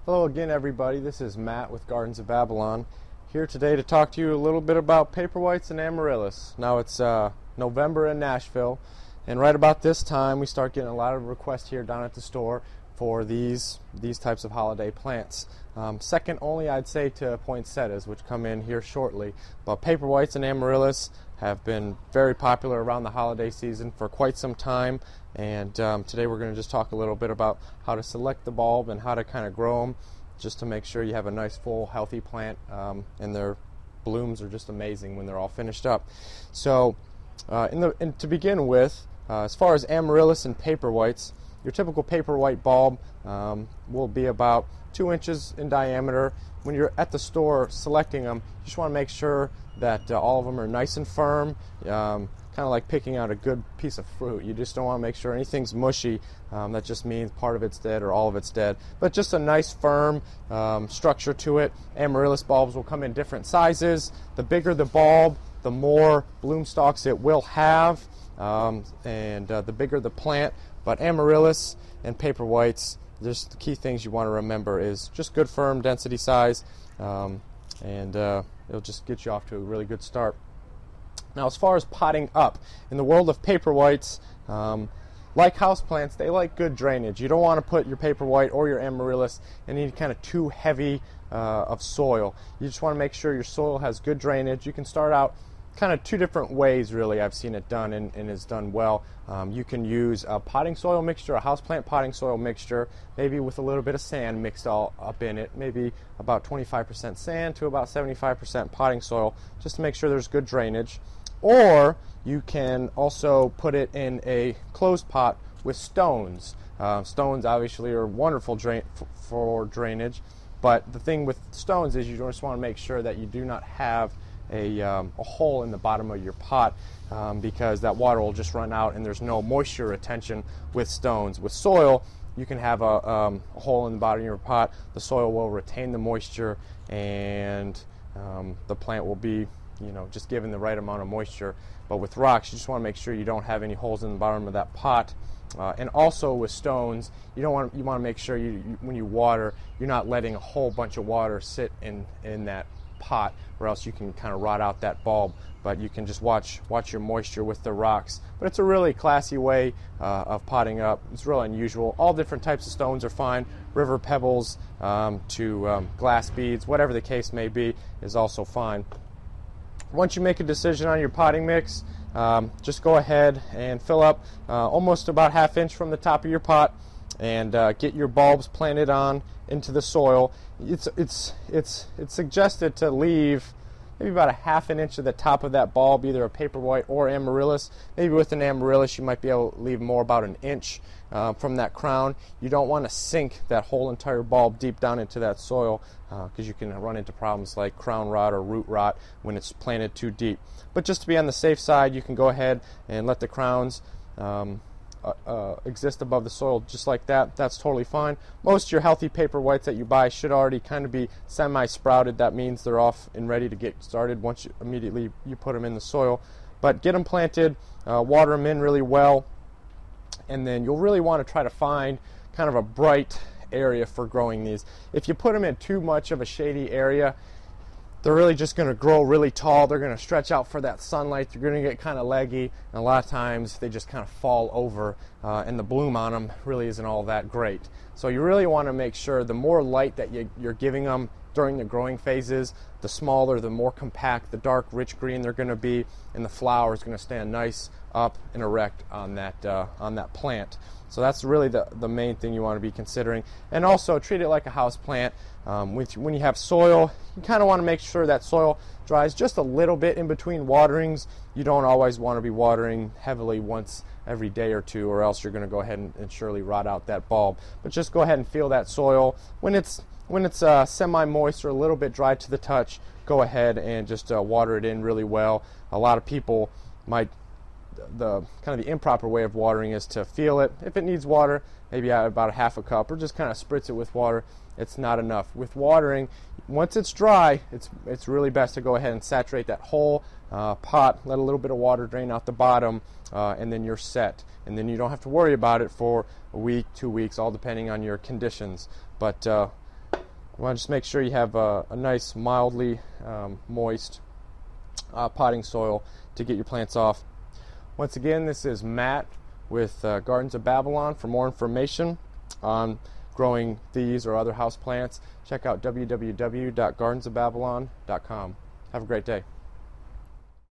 Hello again, everybody. This is Matt with Gardens of Babylon, here today to talk to you a little bit about Paperwhites and Amaryllis. Now it's November in Nashville, and right about this time we start getting a lot of requests here down at the store for these types of holiday plants. Second only, I'd say, to poinsettias, which come in here shortly. But Paperwhites and Amaryllis have been very popular around the holiday season for quite some time, and today we're going to just talk a little bit about how to select the bulb and how to kind of grow them, just to make sure you have a nice, full, healthy plant, and their blooms are just amazing when they're all finished up. So to begin with, as far as Amaryllis and Paperwhites, your typical Paperwhite bulb will be about 2 inches in diameter. When you're at the store selecting them, you just want to make sure that all of them are nice and firm, kind of like picking out a good piece of fruit. You just don't want to make sure anything's mushy. That just means part of it's dead or all of it's dead. But just a nice firm structure to it. Amaryllis bulbs will come in different sizes. The bigger the bulb, the more bloom stalks it will have, and the bigger the plant. But Amaryllis and Paperwhites, just the key things you want to remember is just good firm density size, and it'll just get you off to a really good start. Now, as far as potting up, in the world of Paperwhites, like houseplants, they like good drainage. You don't want to put your Paperwhite or your Amaryllis in any kind of too heavy of soil. You just want to make sure your soil has good drainage. You can start out kind of two different ways, really. I've seen it done and it's done well. You can use a potting soil mixture, a houseplant potting soil mixture, maybe with a little bit of sand mixed all up in it, maybe about 25% sand to about 75% potting soil, just to make sure there's good drainage. Or you can also put it in a closed pot with stones. Stones obviously are wonderful for drainage, but the thing with stones is you just want to make sure that you do not have a hole in the bottom of your pot, because that water will just run out and there's no moisture retention with stones. With soil, you can have a hole in the bottom of your pot. The soil will retain the moisture, and the plant will be, just given the right amount of moisture. But with rocks, you just want to make sure you don't have any holes in the bottom of that pot. And also with stones, you want to make sure when you water, you're not letting a whole bunch of water sit in that pot, or else you can kind of rot out that bulb. But you can just watch your moisture with the rocks. But it's a really classy way of potting up. It's really unusual. All different types of stones are fine. River pebbles to glass beads, whatever the case may be, is also fine. Once you make a decision on your potting mix, just go ahead and fill up almost about 1/2 inch from the top of your pot, and get your bulbs planted on into the soil. It's suggested to leave maybe about 1/2 inch of the top of that bulb, either a Paperwhite or Amaryllis. Maybe with an Amaryllis you might be able to leave more, about 1 inch from that crown. You don't want to sink that whole entire bulb deep down into that soil, because you can run into problems like crown rot or root rot when it's planted too deep. But just to be on the safe side, you can go ahead and let the crowns exist above the soil just like that. That's totally fine. Most of your healthy Paperwhites that you buy should already kind of be semi-sprouted. That means they're off and ready to get started once you immediately put them in the soil. But get them planted, water them in really well, and then you'll really want to try to find kind of a bright area for growing these. If you put them in too much of a shady area, they're really just going to grow really tall. They're going to stretch out for that sunlight. They're going to get kind of leggy, and a lot of times they just kind of fall over, and the bloom on them really isn't all that great. So you really want to make sure the more light that you're giving them during the growing phases, the smaller, the more compact, the dark, rich green they're going to be, and the flower is going to stand nice up and erect on that plant. So that's really the main thing you want to be considering. And also treat it like a house plant. When you have soil, you kind of want to make sure that soil dries just a little bit in between waterings. You don't always want to be watering heavily once every day or two, or else you're going to go ahead and surely rot out that bulb. But just go ahead and feel that soil. When it's semi-moist or a little bit dry to the touch, go ahead and just water it in really well. A lot of people might, the kind of the improper way of watering is to feel it. If it needs water, maybe add about 1/2 cup, or just kind of spritz it with water. It's not enough. With watering, once it's dry, it's really best to go ahead and saturate that whole pot, let a little bit of water drain out the bottom, and then you're set. And then you don't have to worry about it for a week, 2 weeks, all depending on your conditions. But You want to just make sure you have a nice, mildly moist potting soil to get your plants off. Once again, this is Matt with Gardens of Babylon. For more information on growing these or other house plants, check out www.gardensofbabylon.com. Have a great day.